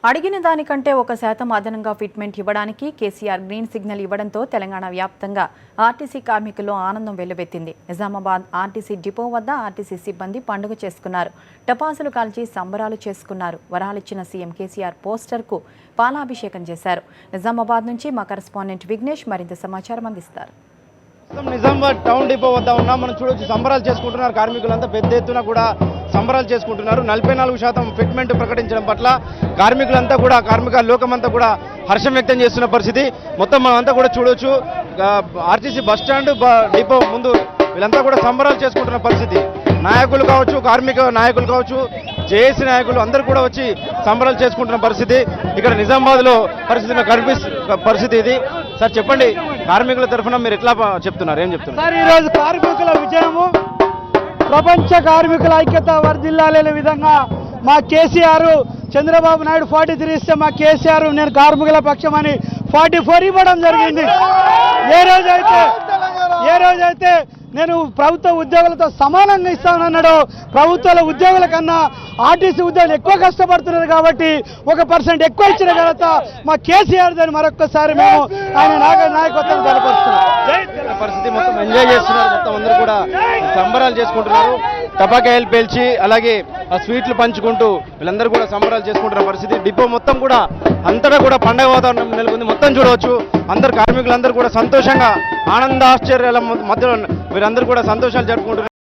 అడిగిన దానికంటే 1% అదనంగా ఫిట్మెంట్ ఇవ్వడానికి కేసీఆర్ గ్రీన్ సిగ్నల్ ఇవ్వడంతో తెలంగాణ వ్యాప్తంగా ఆర్టీసీ కార్మికుల్లో ఆనందం వెల్లువెత్తింది. నిజామాబాద్ ఆర్టీసీ డిపో వద్ద ఆర్టీసీ సిబ్బంది పండుగ చేసుకున్నారు. టపాసులు కాల్చి సంబరాలు చేసుకున్నారు. వరాలిచ్చిన సీఎం కేసీఆర్ పోస్టర్కు పాలాభిషేకం చేశారు. నిజామాబాద్ నుంచి మా కరెస్పాండెంట్ విఘ్నేష్ మరింత సమాచారం అందిస్తారు. నిజామాబాద్ టౌన్ డిపో వద్ద ఉన్నాం. మనం చూడొచ్చు, సంబరాలు చేసుకుంటున్నారు. కార్మికులంతా పెద్ద ఎత్తున కూడా సంబరాలు చేసుకుంటున్నారు. 44% ఫిట్మెంట్ ప్రకటించడం పట్ల కార్మికులంతా కూడా, కార్మిక లోకమంతా కూడా హర్షం వ్యక్తం చేస్తున్న పరిస్థితి. మొత్తం మనమంతా కూడా చూడొచ్చు, ఆర్టీసీ బస్టాండ్ డిపో ముందు వీళ్ళంతా కూడా సంబరాలు చేసుకుంటున్న పరిస్థితి. నాయకులు కావచ్చు, కార్మిక నాయకులు కావచ్చు, జేఏసీ నాయకులు అందరూ కూడా వచ్చి సంబరాలు చేసుకుంటున్న పరిస్థితి ఇక్కడ నిజామాబాద్లో పరిస్థితి ఇది. సార్ చెప్పండి, కార్మికుల తరఫున మీరు ఎట్లా చెప్తున్నారు, ఏం చెప్తున్నారు సార్? ఈరోజు కార్మికుల విజయము, ప్రపంచ కార్మికుల ఐక్యత వర్ధిల్లాలనే విధంగా మా కేసీఆర్, చంద్రబాబు నాయుడు 43 ఇస్తే మా కేసీఆర్ నేను కార్మికుల పక్షమని 44 ఇవ్వడం జరిగింది. ఏ రోజైతే నేను ప్రభుత్వ ఉద్యోగులతో సమానంగా ఇస్తానన్నాడు, ప్రభుత్వాల ఉద్యోగుల కన్నా ఆర్టీసీ ఉద్యోగులు ఎక్కువ కష్టపడుతున్నారు కాబట్టి 1% ఎక్కువ ఇచ్చిన ఘనత మా కేసీఆర్ దాన్ని మరొక్కసారి మేము ఆయన నాయకత్వం కనపరుస్తున్నాం. పరిస్థితి మొత్తం ఎంజాయ్ చేస్తున్నారు. మొత్తం అందరూ కూడా సంబరాలు చేసుకుంటున్నారు. టపాకాయలు పేల్చి అలాగే ఆ స్వీట్లు పంచుకుంటూ వీళ్ళందరూ కూడా సంబరాలు చేసుకుంటున్న పరిస్థితి. డిపో మొత్తం కూడా అంతటా కూడా పండగ వాతావరణం నెలకొంది. మొత్తం చూడవచ్చు, అందరు కార్మికులందరూ కూడా సంతోషంగా ఆనంద ఆశ్చర్యాల మధ్యలో వీరందరూ కూడా సంతోషాలు జరుపుకుంటున్నారు.